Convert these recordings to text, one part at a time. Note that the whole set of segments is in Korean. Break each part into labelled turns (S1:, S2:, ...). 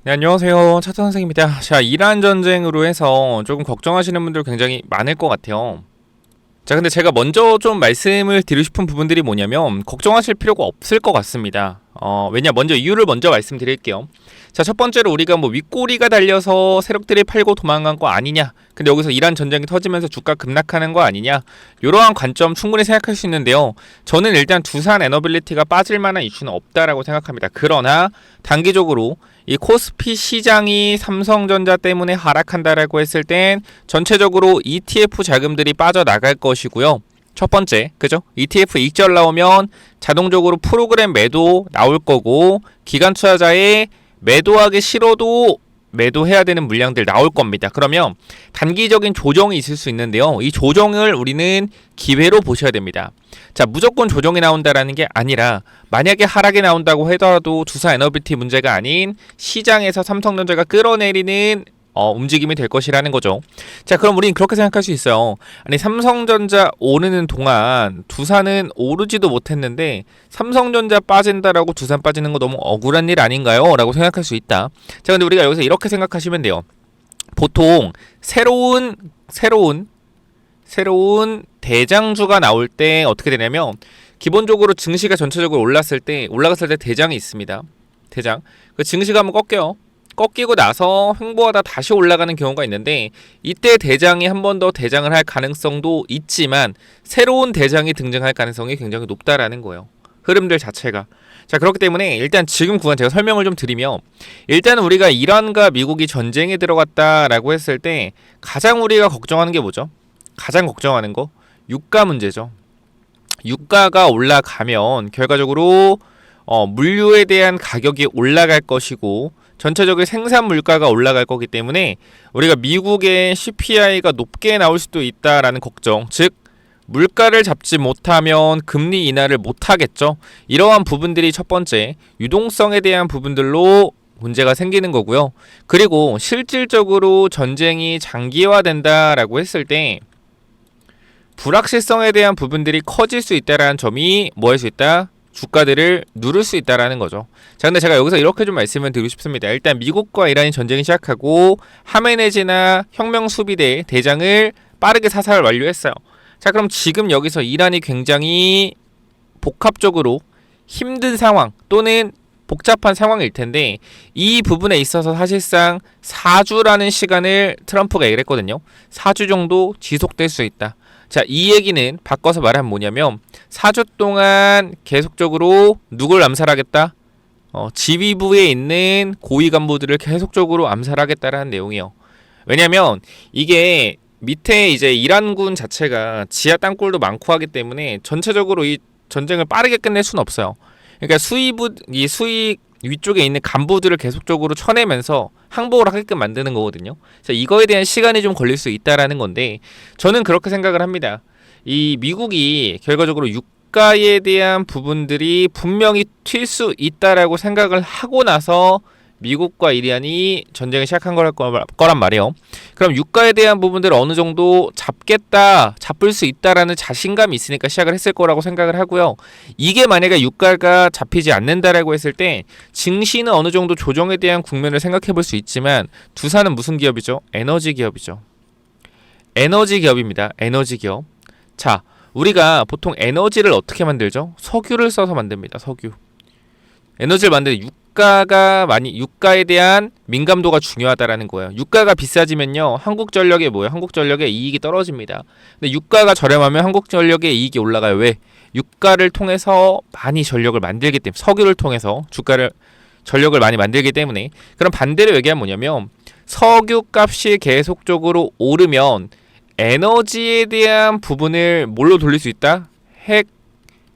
S1: 네, 안녕하세요. 차트 선생입니다. 자, 이란 전쟁으로 해서 조금 걱정하시는 분들 굉장히 많을 것 같아요. 자, 근데 제가 먼저 좀 말씀을 드리고 싶은 부분들이 뭐냐면 걱정하실 필요가 없을 것 같습니다. 먼저 이유를 먼저 말씀드릴게요. 자, 첫 번째로 우리가 뭐 윗꼬리가 달려서 세력들이 팔고 도망간 거 아니냐, 근데 여기서 이란 전쟁이 터지면서 주가 급락하는 거 아니냐, 이러한 관점 충분히 생각할 수 있는데요. 저는 일단 두산 에너빌리티가 빠질 만한 이슈는 없다라고 생각합니다. 그러나 단기적으로 이 코스피 시장이 삼성전자 때문에 하락한다라고 했을 땐 전체적으로 ETF 자금들이 빠져나갈 것이고요. 첫 번째, 그죠? ETF 익절 나오면 자동적으로 프로그램 매도 나올 거고, 기관 투자자의 매도하기 싫어도 매도해야 되는 물량들 나올 겁니다. 그러면 단기적인 조정이 있을 수 있는데요. 이 조정을 우리는 기회로 보셔야 됩니다. 자, 무조건 조정이 나온다라는 게 아니라 만약에 하락이 나온다고 하더라도 두산 에너비티 문제가 아닌 시장에서 삼성전자가 끌어내리는 움직임이 될 것이라는 거죠. 자, 그럼 우리는 그렇게 생각할 수 있어요. 아니, 삼성전자 오르는 동안 두산은 오르지도 못했는데 삼성전자 빠진다라고 두산 빠지는 거 너무 억울한 일 아닌가요? 라고 생각할 수 있다. 자, 근데 우리가 여기서 이렇게 생각하시면 돼요. 보통 새로운 대장주가 나올 때 어떻게 되냐면, 기본적으로 증시가 전체적으로 올라갔을 때 대장이 있습니다. 대장. 그 증시가 한번 꺾이고 나서 횡보하다 다시 올라가는 경우가 있는데, 이때 대장이 한 번 더 대장을 할 가능성도 있지만 새로운 대장이 등장할 가능성이 굉장히 높다라는 거예요. 흐름들 자체가. 자, 그렇기 때문에 일단 지금 구간 제가 설명을 좀 드리면, 일단 우리가 이란과 미국이 전쟁에 들어갔다라고 했을 때 가장 우리가 걱정하는 게 뭐죠? 가장 걱정하는 거 유가 문제죠. 유가가 올라가면 결과적으로 물류에 대한 가격이 올라갈 것이고, 전체적인 생산 물가가 올라갈 거기 때문에 우리가 미국의 CPI가 높게 나올 수도 있다라는 걱정, 즉 물가를 잡지 못하면 금리 인하를 못하겠죠. 이러한 부분들이 첫 번째, 유동성에 대한 부분들로 문제가 생기는 거고요. 그리고 실질적으로 전쟁이 장기화된다라고 했을 때 불확실성에 대한 부분들이 커질 수 있다라는 점이 뭐 할 수 있다? 주가들을 누를 수 있다라는 거죠. 자, 근데 제가 여기서 이렇게 좀 말씀을 드리고 싶습니다. 일단 미국과 이란이 전쟁이 시작하고 하메네지나 혁명수비대 대장을 빠르게 사살을 완료했어요. 자, 그럼 지금 여기서 이란이 굉장히 복합적으로 힘든 상황 또는 복잡한 상황일 텐데, 이 부분에 있어서 사실상 4주라는 시간을 트럼프가 얘기를 했거든요. 4주 정도 지속될 수 있다. 자, 이 얘기는 바꿔서 말하면 뭐냐면 4주 동안 계속적으로 누굴 암살하겠다? 지휘부에 있는 고위 간부들을 계속적으로 암살하겠다라는 내용이에요. 왜냐면 이게 밑에 이제 이란군 자체가 지하 땅굴도 많고 하기 때문에 전체적으로 이 전쟁을 빠르게 끝낼 수는 없어요. 그러니까 수익 위쪽에 있는 간부들을 계속적으로 쳐내면서 항복을 하게끔 만드는 거거든요. 자, 이거에 대한 시간이 좀 걸릴 수 있다라는 건데, 저는 그렇게 생각을 합니다. 이 미국이 결과적으로 유가에 대한 부분들이 분명히 튈 수 있다라고 생각을 하고 나서 미국과 이란이 전쟁을 시작한 거란 말이에요. 그럼 유가에 대한 부분들을 어느 정도 잡을 수 있다라는 자신감이 있으니까 시작을 했을 거라고 생각을 하고요. 이게 만약에 유가가 잡히지 않는다라고 했을 때 증시는 어느 정도 조정에 대한 국면을 생각해 볼 수 있지만, 두산은 무슨 기업이죠? 에너지 기업이죠. 에너지 기업입니다. 에너지 기업. 자, 우리가 보통 에너지를 어떻게 만들죠? 석유를 써서 만듭니다. 석유. 에너지를 만드는 유가에 대한 민감도가 중요하다라는 거예요. 유가가 비싸지면요, 한국전력의 한국전력의 이익이 떨어집니다. 근데 유가가 저렴하면 한국전력의 이익이 올라가요. 왜? 유가를 통해서 많이 전력을 만들기 때문에, 석유를 통해서 전력을 많이 만들기 때문에. 그럼 반대로 얘기하면 뭐냐면, 석유 값이 계속적으로 오르면 에너지에 대한 부분을 뭘로 돌릴 수 있다? 핵,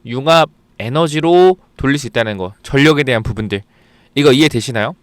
S1: 융합, 에너지로 돌릴 수 있다는 거. 전력에 대한 부분들. 이거 이해되시나요?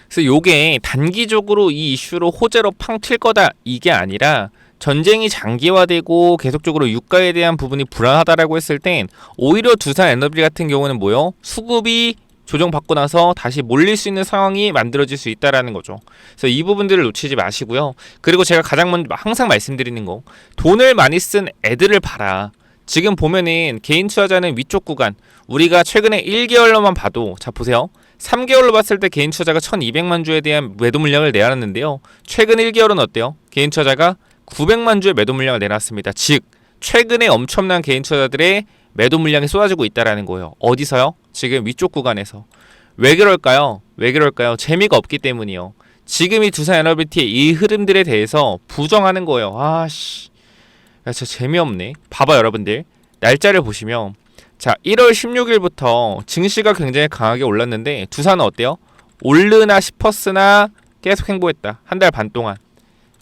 S1: 그래서 요게 단기적으로 이 이슈로 호재로 팡 튈 거다 이게 아니라, 전쟁이 장기화되고 계속적으로 유가에 대한 부분이 불안하다라고 했을 땐 오히려 두산 에너비 같은 경우는 뭐요? 수급이 조정받고 나서 다시 몰릴 수 있는 상황이 만들어질 수 있다라는 거죠. 그래서 이 부분들을 놓치지 마시고요. 그리고 제가 가장 먼저 항상 말씀드리는 거, 돈을 많이 쓴 애들을 봐라. 지금 보면은 개인 투자자는 위쪽 구간, 우리가 최근에 1개월로만 봐도, 자 보세요. 3개월로 봤을 때 개인 투자자가 1200만 주에 대한 매도 물량을 내놨는데요. 최근 1개월은 어때요? 개인 투자자가 900만 주의 매도 물량을 내놨습니다. 즉 최근에 엄청난 개인 투자자들의 매도 물량이 쏟아지고 있다라는 거예요. 어디서요? 지금 위쪽 구간에서. 왜 그럴까요? 왜 그럴까요? 재미가 없기 때문이요. 지금 이 두산 에너비티의 이 흐름들에 대해서 부정하는 거예요. 아씨, 야, 진짜 재미없네. 봐봐 여러분들, 날짜를 보시면 자 1월 16일부터 증시가 굉장히 강하게 올랐는데 두산은 어때요? 오르나 싶었으나 계속 행보했다. 한 달 반 동안.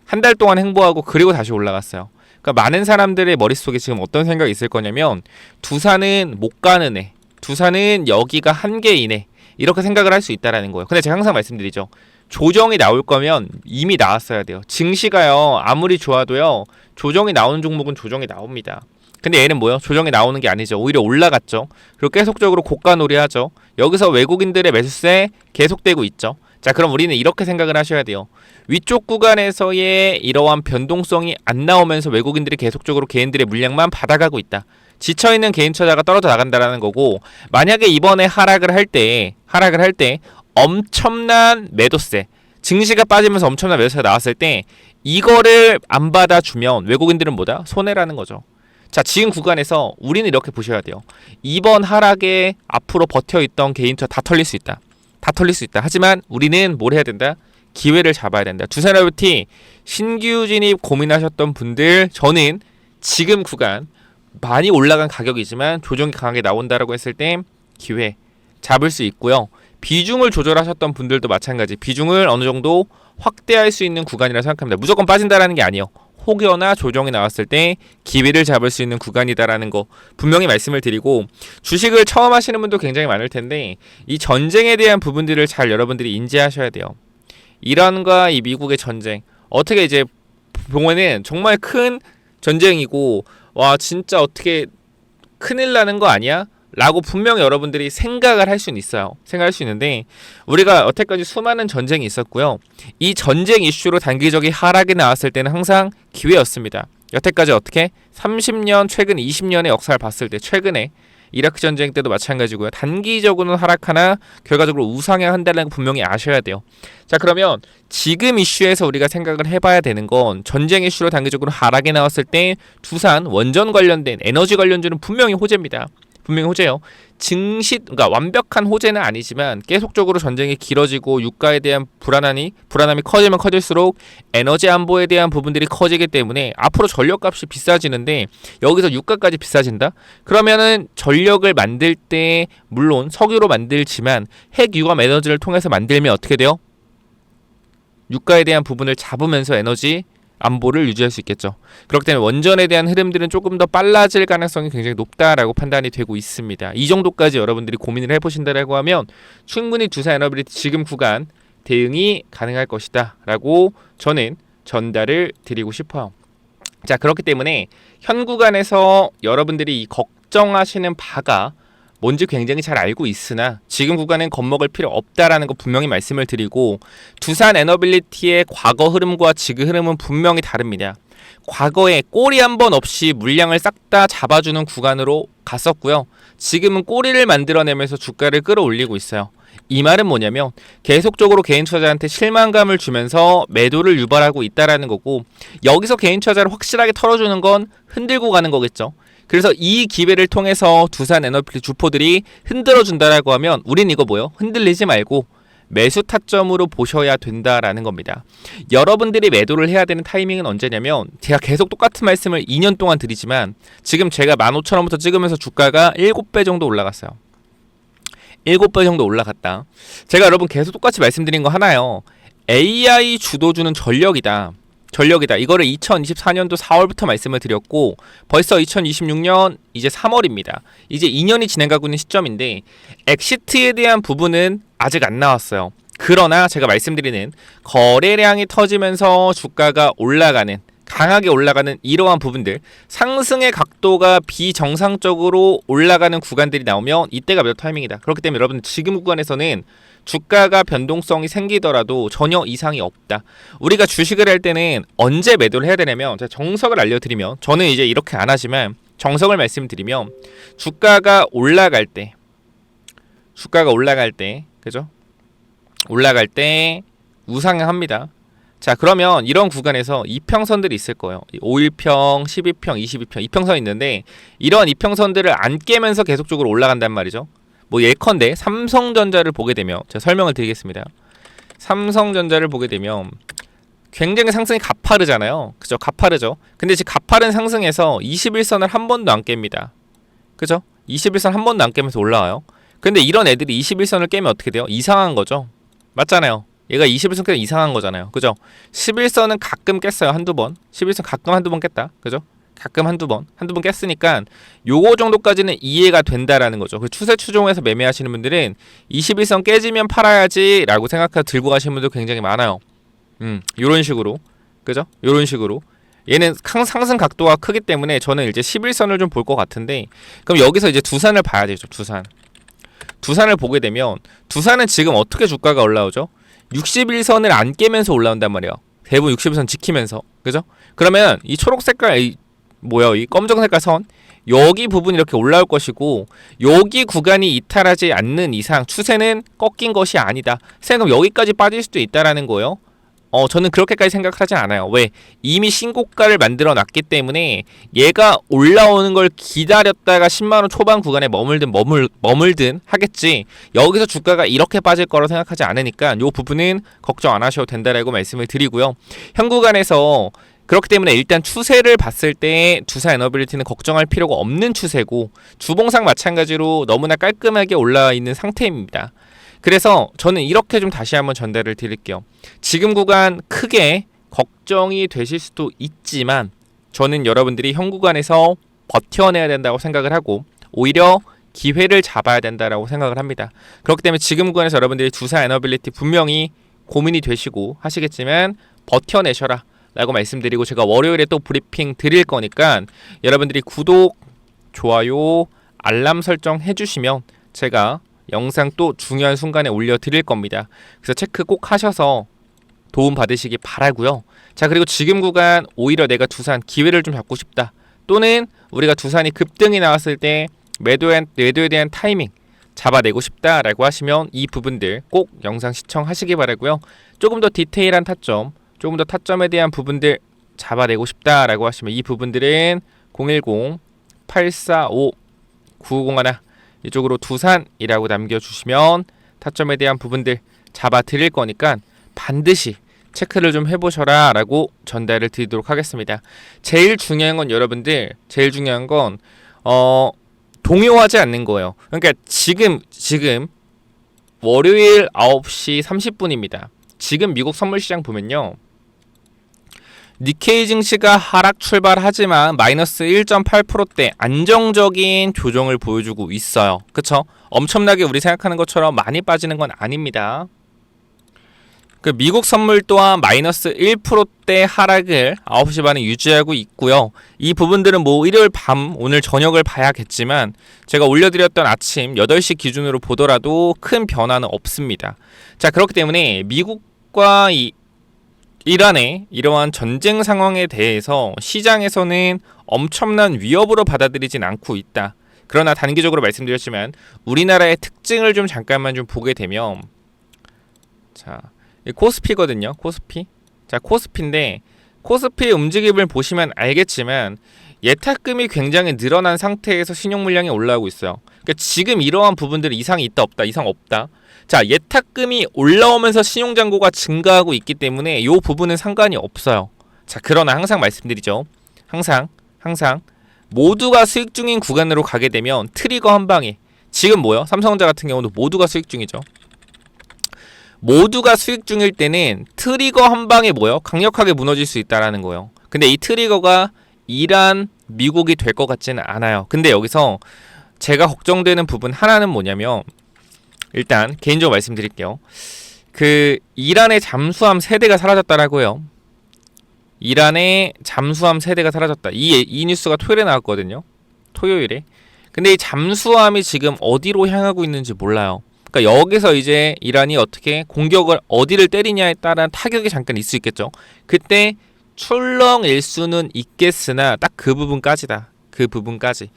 S1: 한 달 동안 행보하고 그리고 다시 올라갔어요. 그러니까 많은 사람들의 머릿속에 지금 어떤 생각이 있을 거냐면 두산은 못 가는 애, 두산은 여기가 한계이네, 이렇게 생각을 할 수 있다라는 거예요. 근데 제가 항상 말씀드리죠. 조정이 나올 거면 이미 나왔어야 돼요. 증시가요 아무리 좋아도요 조정이 나오는 종목은 조정이 나옵니다. 근데 얘는 뭐요? 조정이 나오는 게 아니죠. 오히려 올라갔죠. 그리고 계속적으로 고가놀이 하죠. 여기서 외국인들의 매수세 계속되고 있죠. 자, 그럼 우리는 이렇게 생각을 하셔야 돼요. 위쪽 구간에서의 이러한 변동성이 안 나오면서 외국인들이 계속적으로 개인들의 물량만 받아가고 있다. 지쳐있는 개인 투자자가 떨어져 나간다라는 거고, 만약에 이번에 하락을 할 때 엄청난 매도세, 증시가 빠지면서 엄청난 매도세가 나왔을 때 이거를 안 받아주면 외국인들은 뭐다? 손해라는 거죠. 자, 지금 구간에서 우리는 이렇게 보셔야 돼요. 이번 하락에 앞으로 버텨있던 개인 투자 다 털릴 수 있다. 다 털릴 수 있다. 하지만 우리는 뭘 해야 된다? 기회를 잡아야 된다. 두산에너비티 신규 진입 고민하셨던 분들, 저는 지금 구간 많이 올라간 가격이지만 조정이 강하게 나온다라고 했을 때 기회 잡을 수 있고요. 비중을 조절하셨던 분들도 마찬가지. 비중을 어느 정도 확대할 수 있는 구간이라 생각합니다. 무조건 빠진다라는 게 아니에요. 혹여나 조정이 나왔을 때 기회를 잡을 수 있는 구간이다라는 거 분명히 말씀을 드리고, 주식을 처음 하시는 분도 굉장히 많을 텐데 이 전쟁에 대한 부분들을 잘 여러분들이 인지하셔야 돼요. 이란과 이 미국의 전쟁, 어떻게 이제 보면은 정말 큰 전쟁이고, 와 진짜 어떻게 큰일 나는 거 아니야? 라고 분명히 여러분들이 생각을 할 수는 있어요. 생각할 수 있는데, 우리가 여태까지 수많은 전쟁이 있었고요. 이 전쟁 이슈로 단기적인 하락이 나왔을 때는 항상 기회였습니다. 여태까지 어떻게 30년, 최근 20년의 역사를 봤을 때, 최근에 이라크 전쟁 때도 마찬가지고요. 단기적으로는 하락하나 결과적으로 우상향한다는 거 분명히 아셔야 돼요. 자, 그러면 지금 이슈에서 우리가 생각을 해봐야 되는 건, 전쟁 이슈로 단기적으로 하락이 나왔을 때 두산 원전 관련된 에너지 관련주는 분명히 호재입니다. 분명히 호재요. 그러니까 완벽한 호재는 아니지만 계속적으로 전쟁이 길어지고 유가에 대한 불안함이 커지면 커질수록 에너지 안보에 대한 부분들이 커지기 때문에 앞으로 전력값이 비싸지는데, 여기서 유가까지 비싸진다? 그러면은 전력을 만들 때 물론 석유로 만들지만 핵융합 에너지를 통해서 만들면 어떻게 돼요? 유가에 대한 부분을 잡으면서 에너지 안보를 유지할 수 있겠죠. 그렇기 때문에 원전에 대한 흐름들은 조금 더 빨라질 가능성이 굉장히 높다라고 판단이 되고 있습니다. 이 정도까지 여러분들이 고민을 해보신다라고 하면 충분히 두산에너비티 지금 구간 대응이 가능할 것이다 라고 저는 전달을 드리고 싶어요. 자, 그렇기 때문에 현 구간에서 여러분들이 이 걱정하시는 바가 뭔지 굉장히 잘 알고 있으나 지금 구간엔 겁먹을 필요 없다라는 거 분명히 말씀을 드리고, 두산 에너빌리티의 과거 흐름과 지금 흐름은 분명히 다릅니다. 과거에 꼬리 한 번 없이 물량을 싹 다 잡아주는 구간으로 갔었고요. 지금은 꼬리를 만들어내면서 주가를 끌어올리고 있어요. 이 말은 뭐냐면 계속적으로 개인 투자자한테 실망감을 주면서 매도를 유발하고 있다라는 거고, 여기서 개인 투자자를 확실하게 털어주는 건 흔들고 가는 거겠죠. 그래서 이 기회를 통해서 두산 에너비티 주포들이 흔들어준다라고 하면 우린 이거 뭐요? 흔들리지 말고 매수 타점으로 보셔야 된다라는 겁니다. 여러분들이 매도를 해야 되는 타이밍은 언제냐면, 제가 계속 똑같은 말씀을 2년 동안 드리지만 지금 제가 15,000원부터 찍으면서 주가가 7배 정도 올라갔어요. 7배 정도 올라갔다. 제가 여러분 계속 똑같이 말씀드린 거 하나요. AI 주도주는 전력이다. 이거를 2024년도 4월부터 말씀을 드렸고, 벌써 2026년 이제 3월입니다. 이제 2년이 진행하고 있는 시점인데 엑시트에 대한 부분은 아직 안 나왔어요. 그러나 제가 말씀드리는 거래량이 터지면서 주가가 올라가는, 강하게 올라가는 이러한 부분들, 상승의 각도가 비정상적으로 올라가는 구간들이 나오면 이때가 매도 타이밍이다. 그렇기 때문에 여러분 지금 구간에서는 주가가 변동성이 생기더라도 전혀 이상이 없다. 우리가 주식을 할 때는 언제 매도를 해야 되냐면, 제가 정석을 알려드리면, 저는 이제 이렇게 안 하지만 정석을 말씀드리면, 주가가 올라갈 때 그죠? 올라갈 때 우상향합니다. 자, 그러면 이런 구간에서 이평선들이 있을 거예요. 5일평, 12평, 22평 이평선이 있는데 이런 이평선들을 안 깨면서 계속적으로 올라간단 말이죠. 뭐 예컨대 삼성전자를 보게 되면 제가 설명을 드리겠습니다. 삼성전자를 보게 되면 굉장히 상승이 가파르잖아요. 그죠? 가파르죠. 근데 지금 가파른 상승에서 21선을 한 번도 안 깹니다. 그죠? 21선 한 번도 안 깨면서 올라와요. 근데 이런 애들이 21선을 깨면 어떻게 돼요? 이상한 거죠. 맞잖아요. 얘가 21선 깨면 이상한 거잖아요. 그죠? 11선은 가끔 깼어요. 한두 번. 11선 가끔 한두 번 깼다. 그죠? 가끔 한두 번 깼으니까 요거 정도까지는 이해가 된다라는 거죠. 그 추세 추종해서 매매하시는 분들은 21선 깨지면 팔아야지 라고 생각하고 들고 가시는 분들 굉장히 많아요. 요런 식으로. 그죠? 요런 식으로. 얘는 상승 각도가 크기 때문에 저는 이제 11선을 좀 볼 것 같은데, 그럼 여기서 이제 두산을 봐야 되죠. 두산을 보게 되면 두산은 지금 어떻게 주가가 올라오죠? 61선을 안 깨면서 올라온단 말이에요. 대부분 61선 지키면서. 그죠? 그러면 이 초록 색깔 이 검정 색깔 선 여기 부분이 이렇게 올라올 것이고, 여기 구간이 이탈하지 않는 이상 추세는 꺾인 것이 아니다. 그럼 여기까지 빠질 수도 있다라는 거예요. 저는 그렇게까지 생각하지 않아요. 왜? 이미 신고가를 만들어 놨기 때문에 얘가 올라오는 걸 기다렸다가 10만원 초반 구간에 머물든 하겠지, 여기서 주가가 이렇게 빠질 거라고 생각하지 않으니까 이 부분은 걱정 안 하셔도 된다라고 말씀을 드리고요. 현 구간에서 그렇기 때문에 일단 추세를 봤을 때 두산 에너빌리티는 걱정할 필요가 없는 추세고, 주봉상 마찬가지로 너무나 깔끔하게 올라와 있는 상태입니다. 그래서 저는 이렇게 좀 다시 한번 전달을 드릴게요. 지금 구간 크게 걱정이 되실 수도 있지만 저는 여러분들이 현 구간에서 버텨내야 된다고 생각을 하고 오히려 기회를 잡아야 된다라고 생각을 합니다. 그렇기 때문에 지금 구간에서 여러분들이 두산 에너빌리티 분명히 고민이 되시고 하시겠지만 버텨내셔라 라고 말씀드리고, 제가 월요일에 또 브리핑 드릴 거니까 여러분들이 구독, 좋아요, 알람 설정 해주시면 제가 영상 또 중요한 순간에 올려드릴 겁니다. 그래서 체크 꼭 하셔서 도움 받으시기 바라고요. 자, 그리고 지금 구간 오히려 내가 두산 기회를 좀 잡고 싶다, 또는 우리가 두산이 급등이 나왔을 때 매도에 대한 타이밍 잡아내고 싶다라고 하시면 이 부분들 꼭 영상 시청하시기 바라고요. 조금 더 디테일한 타점, 조금 더 타점에 대한 부분들 잡아내고 싶다라고 하시면 이 부분들은 010-845-9901 이쪽으로 두산이라고 남겨주시면 타점에 대한 부분들 잡아드릴 거니까 반드시 체크를 좀 해보셔라 라고 전달을 드리도록 하겠습니다. 제일 중요한 건 여러분들, 동요하지 않는 거예요. 그러니까 지금 월요일 9시 30분입니다. 지금 미국 선물시장 보면요, 니케이 증시가 하락 출발하지만 마이너스 1.8%대 안정적인 조정을 보여주고 있어요. 그쵸? 엄청나게 우리 생각하는 것처럼 많이 빠지는 건 아닙니다. 그 미국 선물 또한 마이너스 1%대 하락을 9시 반에 유지하고 있고요. 이 부분들은 뭐 일요일 밤, 오늘 저녁을 봐야겠지만 제가 올려드렸던 아침 8시 기준으로 보더라도 큰 변화는 없습니다. 자, 그렇기 때문에 미국과 이란의 이러한 전쟁 상황에 대해서 시장에서는 엄청난 위협으로 받아들이진 않고 있다. 그러나 단기적으로 말씀드렸지만 우리나라의 특징을 좀 잠깐만 좀 보게 되면, 자, 코스피거든요. 코스피. 자, 코스피인데 코스피의 움직임을 보시면 알겠지만 예탁금이 굉장히 늘어난 상태에서 신용 물량이 올라오고 있어요. 그러니까 지금 이러한 부분들은 이상이 있다 없다, 이상 없다. 자, 예탁금이 올라오면서 신용잔고가 증가하고 있기 때문에 이 부분은 상관이 없어요. 자, 그러나 항상 말씀드리죠. 항상 모두가 수익 중인 구간으로 가게 되면 트리거 한 방에, 지금 뭐요? 삼성전자 같은 경우도 모두가 수익 중이죠. 모두가 수익 중일 때는 트리거 한 방에 뭐요? 강력하게 무너질 수 있다라는 거예요. 근데 이 트리거가 이란, 미국이 될 것 같지는 않아요. 근데 여기서 제가 걱정되는 부분 하나는 뭐냐면, 일단 개인적으로 말씀드릴게요. 그 이란의 잠수함 세대가 사라졌다라고요. 이란의 잠수함 세대가 사라졌다. 이 뉴스가 토요일에 나왔거든요. 토요일에. 근데 이 잠수함이 지금 어디로 향하고 있는지 몰라요. 그러니까 여기서 이제 이란이 어떻게 공격을 어디를 때리냐에 따른 타격이 잠깐 있을 수 있겠죠. 그때 출렁일 수는 있겠으나 딱 그 부분까지다. 그 부분까지.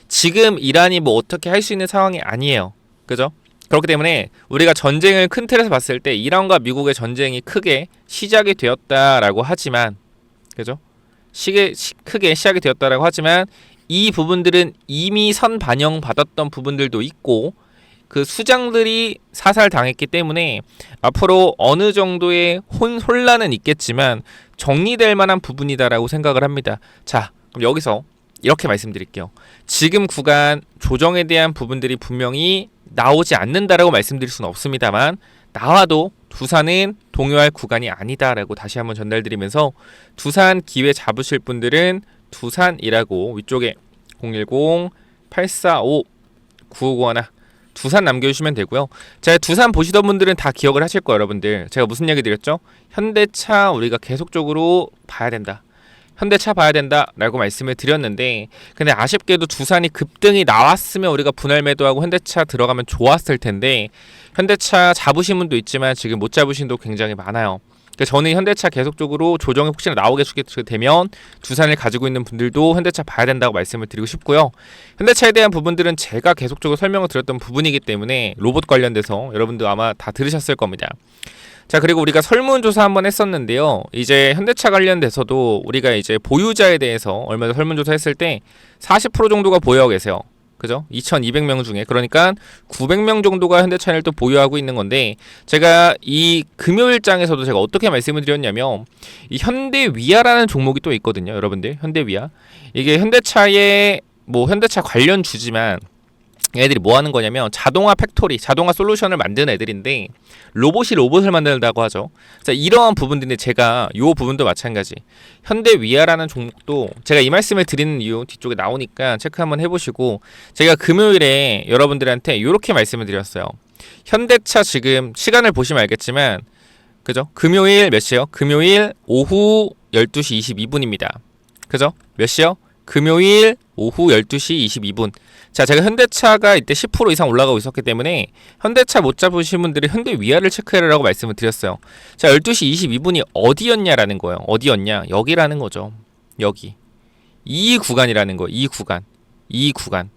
S1: 지금 이란이 뭐 어떻게 할 수 있는 상황이 아니에요. 그죠? 그렇기 때문에 우리가 전쟁을 큰 틀에서 봤을 때 이란과 미국의 전쟁이 크게 시작이 되었다라고 하지만, 그죠? 크게 시작이 되었다라고 하지만 이 부분들은 이미 선 반영 받았던 부분들도 있고 그 수장들이 사살당했기 때문에 앞으로 어느 정도의 혼란은 있겠지만 정리될 만한 부분이다라고 생각을 합니다. 자, 그럼 여기서 이렇게 말씀드릴게요. 지금 구간 조정에 대한 부분들이 분명히 나오지 않는다라고 말씀드릴 수는 없습니다만 나와도 두산은 동요할 구간이 아니다라고 다시 한번 전달드리면서 두산 기회 잡으실 분들은 두산이라고 위쪽에 010-845-9591 두산 남겨주시면 되고요. 제가 두산 보시던 분들은 다 기억을 하실 거예요, 여러분들. 제가 무슨 얘기 드렸죠? 현대차 우리가 계속적으로 봐야 된다. 현대차 봐야 된다라고 말씀을 드렸는데, 근데 아쉽게도 두산이 급등이 나왔으면 우리가 분할 매도하고 현대차 들어가면 좋았을 텐데 현대차 잡으신 분도 있지만 지금 못 잡으신 분도 굉장히 많아요. 그러니까 저는 현대차 계속적으로 조정이 혹시나 나오게 되면 두산을 가지고 있는 분들도 현대차 봐야 된다고 말씀을 드리고 싶고요. 현대차에 대한 부분들은 제가 계속적으로 설명을 드렸던 부분이기 때문에 로봇 관련돼서 여러분도 아마 다 들으셨을 겁니다. 자, 그리고 우리가 설문조사 한번 했었는데요. 이제 현대차 관련돼서도 우리가 이제 보유자에 대해서 얼마 전에 설문조사 했을 때 40% 정도가 보유하고 계세요. 그죠? 2,200명 중에. 그러니까 900명 정도가 현대차를 또 보유하고 있는 건데, 제가 이 금요일장에서도 제가 어떻게 말씀을 드렸냐면 이 현대위아라는 종목이 또 있거든요, 여러분들. 현대위아. 이게 현대차의 현대차 관련 주지만 얘들이 뭐 하는 거냐면 자동화 팩토리, 자동화 솔루션을 만드는 애들인데 로봇이 로봇을 만든다고 하죠. 자, 이러한 부분들인데 제가 이 부분도 마찬가지. 현대위아라는 종목도 제가 이 말씀을 드리는 이유 뒤쪽에 나오니까 체크 한번 해보시고, 제가 금요일에 여러분들한테 이렇게 말씀을 드렸어요. 현대차 지금 시간을 보시면 알겠지만, 그죠? 금요일 몇 시요? 금요일 오후 12시 22분입니다. 그죠? 몇 시요? 금요일 오후 12시 22분. 자, 제가 현대차가 이때 10% 이상 올라가고 있었기 때문에 현대차 못 잡으신 분들이 현대위아를 체크해라라고 말씀을 드렸어요. 자, 12시 22분이 어디였냐라는 거예요. 어디였냐? 여기라는 거죠. 여기. 이 구간이라는 거예요. 이 구간.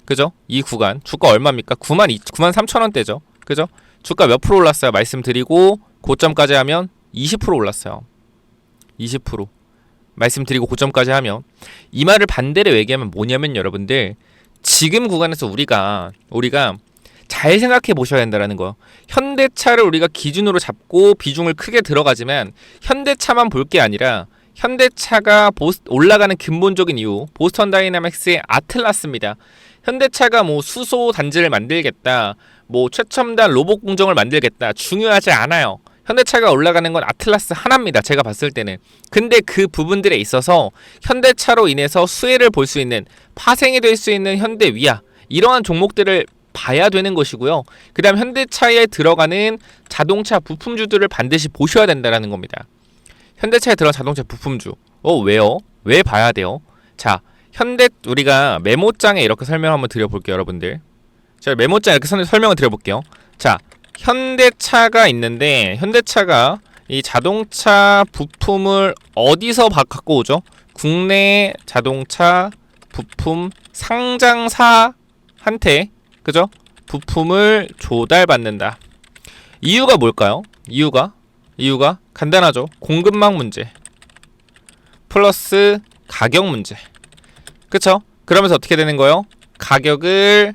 S1: 그죠? 이 구간. 주가 얼마입니까? 93,000원대죠. 그죠? 주가 몇 프로 올랐어요? 말씀드리고 고점까지 하면 20% 올랐어요. 20%. 말씀드리고 고점까지 하면, 이 말을 반대로 얘기하면 뭐냐면 여러분들, 지금 구간에서 우리가 잘 생각해 보셔야 된다는 거예요. 현대차를 우리가 기준으로 잡고 비중을 크게 들어가지만 현대차만 볼 게 아니라 현대차가 올라가는 근본적인 이유, 보스턴 다이나믹스의 아틀라스입니다. 현대차가 수소 단지를 만들겠다, 최첨단 로봇 공정을 만들겠다, 중요하지 않아요. 현대차가 올라가는 건 아틀라스 하나입니다. 제가 봤을 때는. 근데 그 부분들에 있어서 현대차로 인해서 수혜를 볼 수 있는, 파생이 될 수 있는 현대위아, 이러한 종목들을 봐야 되는 것이고요. 그 다음 현대차에 들어가는 자동차 부품주들을 반드시 보셔야 된다는 겁니다. 현대차에 들어간 자동차 부품주. 왜요? 왜 봐야 돼요? 자, 우리가 메모장에 이렇게 설명 한번 드려볼게요, 여러분들. 제가 메모장에 이렇게 설명을 드려볼게요. 자, 현대차가 있는데, 현대차가 이 자동차 부품을 어디서 갖고 오죠? 국내 자동차 부품 상장사한테, 그죠? 부품을 조달받는다. 이유가 뭘까요? 이유가 간단하죠. 공급망 문제 플러스 가격 문제. 그쵸? 그러면서 어떻게 되는 거예요? 가격을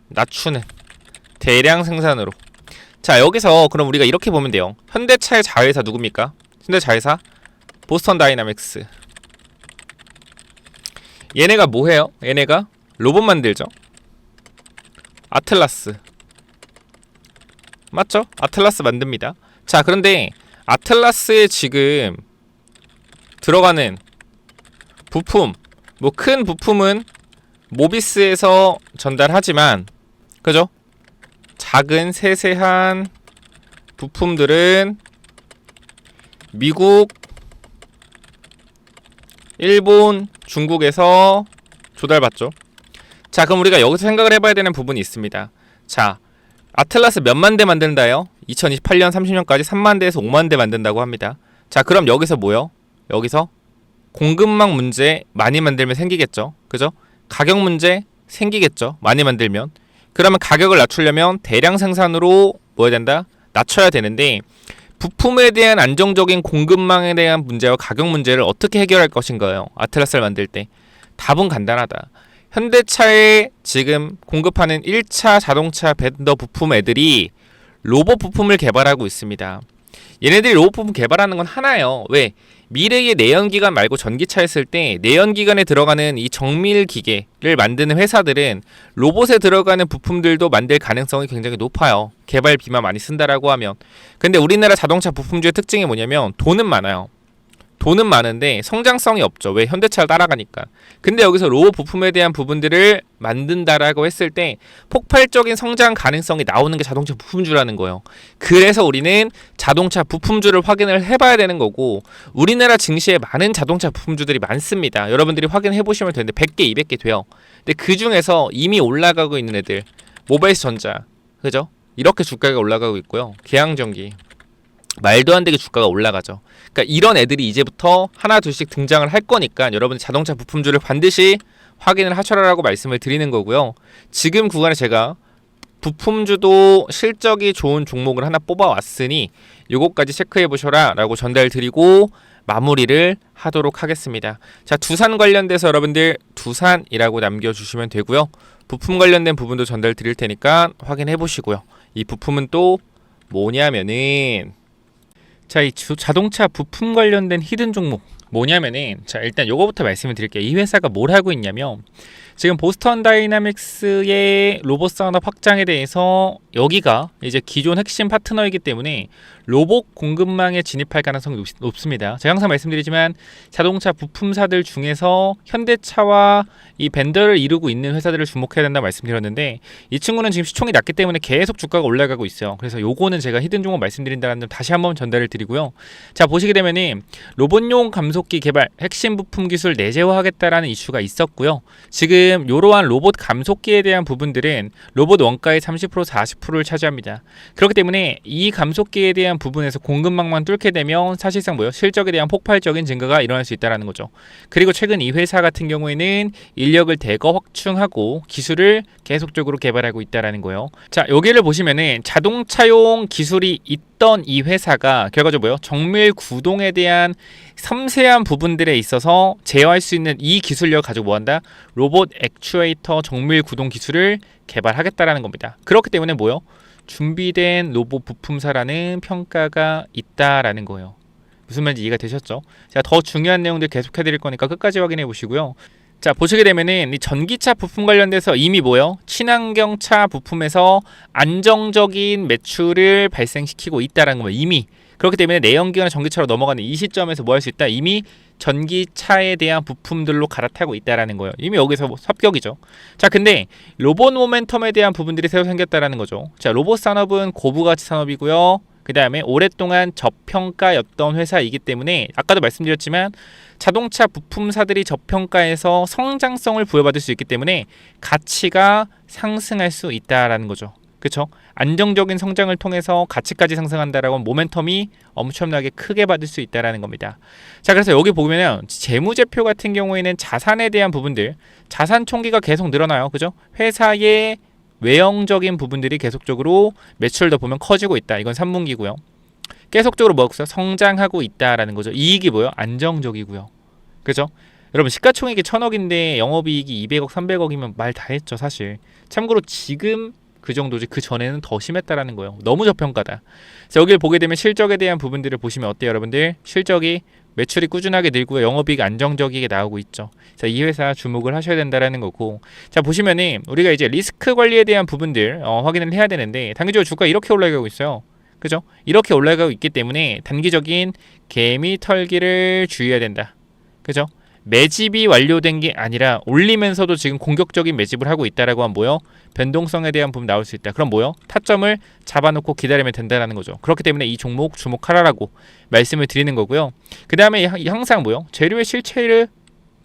S1: 낮추는 대량 생산으로. 자, 여기서 그럼 우리가 이렇게 보면 돼요. 현대차의 자회사 누굽니까? 현대 자회사 보스턴 다이나믹스. 얘네가 뭐해요? 얘네가 로봇 만들죠. 아틀라스. 맞죠? 아틀라스 만듭니다. 자, 그런데 아틀라스에 지금 들어가는 부품, 큰 부품은 모비스에서 전달하지만, 그죠? 작은 세세한 부품들은 미국, 일본, 중국에서 조달받죠. 자, 그럼 우리가 여기서 생각을 해봐야 되는 부분이 있습니다. 자, 아틀라스 몇만 대 만든다요? 2028년 30년까지 3만 대에서 5만 대 만든다고 합니다. 자, 그럼 여기서 뭐요? 여기서 공급망 문제 많이 만들면 생기겠죠. 그죠? 가격 문제 생기겠죠. 많이 만들면. 그러면 가격을 낮추려면 대량 생산으로 뭐 해야 된다? 낮춰야 되는데 부품에 대한 안정적인 공급망에 대한 문제와 가격 문제를 어떻게 해결할 것인가요? 아틀라스를 만들 때 답은 간단하다. 현대차에 지금 공급하는 1차 자동차 벤더 부품 애들이 로봇 부품을 개발하고 있습니다. 얘네들이 로봇 부품 개발하는 건 하나예요. 왜? 미래의 내연기관 말고 전기차 했을 때 내연기관에 들어가는 이 정밀 기계를 만드는 회사들은 로봇에 들어가는 부품들도 만들 가능성이 굉장히 높아요. 개발비만 많이 쓴다라고 하면. 근데 우리나라 자동차 부품주의 특징이 뭐냐면 돈은 많아요. 돈은 많은데 성장성이 없죠. 왜? 현대차를 따라가니까. 근데 여기서 로봇 부품에 대한 부분들을 만든다라고 했을 때 폭발적인 성장 가능성이 나오는 게 자동차 부품주라는 거예요. 그래서 우리는 자동차 부품주를 확인을 해봐야 되는 거고, 우리나라 증시에 많은 자동차 부품주들이 많습니다. 여러분들이 확인해 보시면 되는데 100개, 200개 돼요. 근데 그 중에서 이미 올라가고 있는 애들, 모바이스 전자, 그죠? 이렇게 주가가 올라가고 있고요. 계양전기, 말도 안 되게 주가가 올라가죠. 그러니까 이런 애들이 이제부터 하나 둘씩 등장을 할 거니까 여러분 자동차 부품주를 반드시 확인을 하셔라라고 말씀을 드리는 거고요. 지금 구간에 제가 부품주도 실적이 좋은 종목을 하나 뽑아왔으니 요거까지 체크해 보셔라 라고 전달 드리고 마무리를 하도록 하겠습니다. 자, 두산 관련돼서 여러분들 두산이라고 남겨주시면 되고요. 부품 관련된 부분도 전달 드릴 테니까 확인해 보시고요. 이 부품은 또 뭐냐면은, 자, 이 자동차 부품 관련된 히든 종목 뭐냐면은, 자, 일단 요거부터 말씀을 드릴게요. 이 회사가 뭘 하고 있냐면, 지금 보스턴 다이나믹스의 로봇 산업 확장에 대해서 여기가 이제 기존 핵심 파트너이기 때문에 로봇 공급망에 진입할 가능성이 높습니다. 제가 항상 말씀드리지만 자동차 부품사들 중에서 현대차와 이 벤더를 이루고 있는 회사들을 주목해야 된다고 말씀드렸는데, 이 친구는 지금 시총이 낮기 때문에 계속 주가가 올라가고 있어요. 그래서 요거는 제가 히든 종목 말씀드린다는 점 다시 한번 전달을 드리고요. 자, 보시게 되면은 로봇용 감속기 개발 핵심 부품 기술 내재화하겠다라는 이슈가 있었고요. 지금 이러한 로봇 감속기에 대한 부분들은 로봇 원가의 30% 40%를 차지합니다. 그렇기 때문에 이 감속기에 대한 부분에서 공급망만 뚫게 되면 사실상 뭐요? 실적에 대한 폭발적인 증가가 일어날 수 있다는 거죠. 그리고 최근 이 회사 같은 경우에는 인력을 대거 확충하고 기술을 계속적으로 개발하고 있다는 거예요. 자, 여기를 보시면은 자동차용 기술이 있던 이 회사가 결과적으로 뭐요? 정밀 구동에 대한 섬세한 부분들에 있어서 제어할 수 있는 이 기술력을 가지고 뭐한다? 로봇 액추에이터 정밀 구동 기술을 개발하겠다라는 겁니다. 그렇기 때문에 뭐요? 준비된 로봇 부품사라는 평가가 있다라는 거예요. 무슨 말인지 이해가 되셨죠? 제가 더 중요한 내용들 계속 해드릴 거니까 끝까지 확인해 보시고요. 자, 보시게 되면은 이 전기차 부품 관련돼서 이미 뭐요? 친환경차 부품에서 안정적인 매출을 발생시키고 있다라는 거예요. 이미. 그렇기 때문에 내연기관 전기차로 넘어가는 이 시점에서 뭐 할 수 있다? 이미 전기차에 대한 부품들로 갈아타고 있다라는 거예요. 이미 여기서 뭐 합격이죠. 자, 근데 로봇 모멘텀에 대한 부분들이 새로 생겼다라는 거죠. 자, 로봇 산업은 고부가치 산업이고요. 그 다음에 오랫동안 저평가였던 회사이기 때문에 아까도 말씀드렸지만 자동차 부품사들이 저평가에서 성장성을 부여받을 수 있기 때문에 가치가 상승할 수 있다라는 거죠. 그렇죠? 안정적인 성장을 통해서 가치까지 상승한다라고 하면 모멘텀이 엄청나게 크게 받을 수 있다라는 겁니다. 자, 그래서 여기 보면은 재무제표 같은 경우에는 자산에 대한 부분들, 자산 총기가 계속 늘어나요. 그죠? 회사의 외형적인 부분들이 계속적으로 매출도 보면 커지고 있다. 이건 3분기고요. 계속적으로 뭐였어요? 성장하고 있다라는 거죠. 이익이 뭐요? 안정적이고요. 그죠? 여러분 시가총액이 1000억인데 영업이익이 200억, 300억이면 말 다 했죠, 사실. 참고로 지금 그 정도지 그 전에는 더 심했다라는 거예요. 너무 저평가다. 그래서 여기를 보게 되면 실적에 대한 부분들을 보시면 어때요, 여러분들? 실적이 매출이 꾸준하게 늘고요. 영업이익 안정적이게 나오고 있죠. 자, 이 회사 주목을 하셔야 된다라는 거고. 자, 보시면은 우리가 이제 리스크 관리에 대한 부분들 확인을 해야 되는데 단기적으로 주가 이렇게 올라가고 있어요. 그죠? 이렇게 올라가고 있기 때문에 단기적인 개미 털기를 주의해야 된다. 그죠? 매집이 완료된 게 아니라 올리면서도 지금 공격적인 매집을 하고 있다라고 하면 뭐요? 변동성에 대한 부분 나올 수 있다. 그럼 뭐요? 타점을 잡아놓고 기다리면 된다라는 거죠. 그렇기 때문에 이 종목 주목하라라고 말씀을 드리는 거고요. 그 다음에 항상 뭐요? 재료의 실체를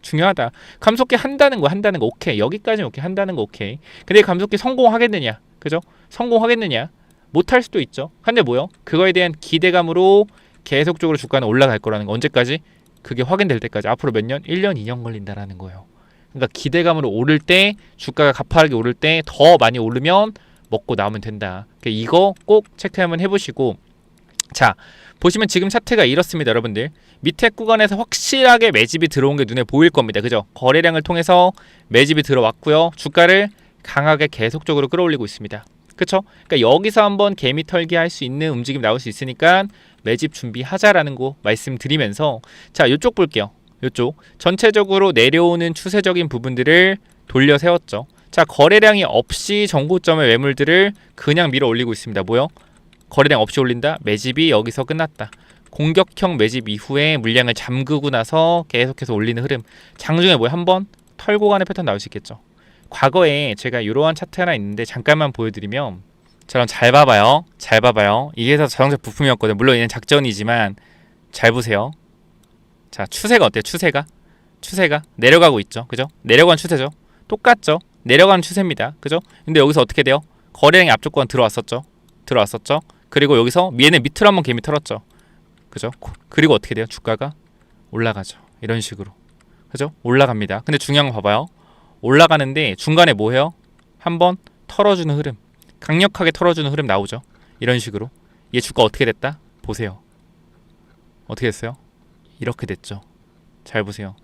S1: 중요하다. 감속기 한다는 거 오케이. 여기까지는 오케이. 한다는 거 오케이. 근데 감속기 성공하겠느냐? 그죠? 성공하겠느냐? 못할 수도 있죠. 근데 뭐요? 그거에 대한 기대감으로 계속적으로 주가는 올라갈 거라는 거. 언제까지? 그게 확인될 때까지. 앞으로 몇 년? 1년, 2년 걸린다라는 거예요. 그러니까 기대감으로 오를 때 주가가 가파르게 오를 때 더 많이 오르면 먹고 나오면 된다. 그러니까 이거 꼭 체크 한번 해보시고 자 보시면 지금 차트가 이렇습니다. 여러분들 밑에 구간에서 확실하게 매집이 들어온 게 눈에 보일 겁니다. 그죠? 거래량을 통해서 매집이 들어왔고요. 주가를 강하게 계속적으로 끌어올리고 있습니다. 그쵸? 그러니까 여기서 한번 개미 털기 할 수 있는 움직임 나올 수 있으니까 매집 준비하자라는 거 말씀드리면서 자 이쪽 볼게요. 이쪽 전체적으로 내려오는 추세적인 부분들을 돌려 세웠죠. 자 거래량이 없이 정고점의 매물들을 그냥 밀어 올리고 있습니다. 뭐요? 거래량 없이 올린다? 매집이 여기서 끝났다. 공격형 매집 이후에 물량을 잠그고 나서 계속해서 올리는 흐름. 장중에 뭐야? 한번 털고 가는 패턴 나올 수 있겠죠. 과거에 제가 이러한 차트 하나 있는데 잠깐만 보여드리면 저랑 잘 봐봐요. 잘 봐봐요. 이게 다 자동차 부품이었거든요. 물론 얘는 작전이지만 잘 보세요. 자 추세가 어때요? 추세가 내려가고 있죠. 그죠? 내려가는 추세죠. 똑같죠. 내려가는 추세입니다. 그죠? 근데 여기서 어떻게 돼요? 거래량이 앞쪽 구간 들어왔었죠. 그리고 여기서 얘는 밑으로 한번 개미 털었죠. 그죠? 그리고 어떻게 돼요? 주가가 올라가죠. 이런 식으로. 그죠? 올라갑니다. 근데 중요한 거 봐봐요. 올라가는데 중간에 뭐 해요? 한번 털어주는 흐름. 강력하게 털어주는 흐름 나오죠. 이런 식으로. 얘 주가 어떻게 됐다? 보세요. 어떻게 됐어요? 이렇게 됐죠. 잘 보세요.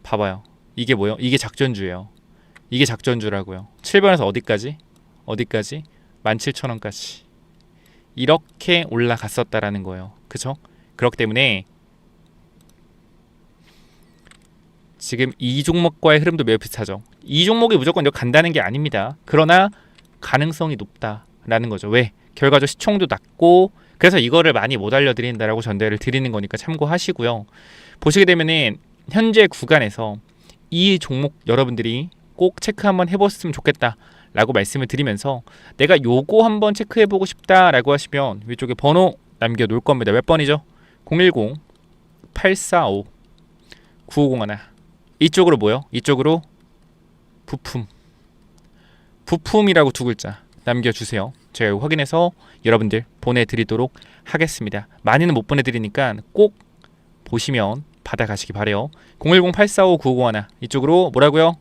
S1: 봐봐요. 이게 뭐예요? 이게 작전주예요. 이게 작전주라고요. 7번에서 어디까지? 17,000원까지. 이렇게 올라갔었다라는 거예요. 그쵸? 그렇기 때문에 지금 이 종목과의 흐름도 매우 비슷하죠. 이 종목이 무조건 여기 간다는 게 아닙니다. 그러나 가능성이 높다라는 거죠. 왜? 결과적 시총도 낮고 그래서 이거를 많이 못 알려드린다라고 전달을 드리는 거니까 참고하시고요. 보시게 되면은 현재 구간에서 이 종목 여러분들이 꼭 체크 한번 해봤으면 좋겠다 라고 말씀을 드리면서 내가 요거 한번 체크해보고 싶다 라고 하시면 위쪽에 번호 남겨놓을 겁니다. 몇 번이죠? 010-845-9501 이쪽으로 뭐요? 이쪽으로 부품이라고 두 글자 남겨주세요. 제가 확인해서 여러분들 보내드리도록 하겠습니다. 많이는 못 보내드리니까 꼭 보시면 받아가시기 바래요. 010-845-9501 이쪽으로 뭐라고요?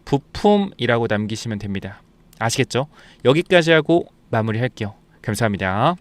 S1: 부품이라고 남기시면 됩니다. 아시겠죠? 여기까지 하고 마무리할게요. 감사합니다.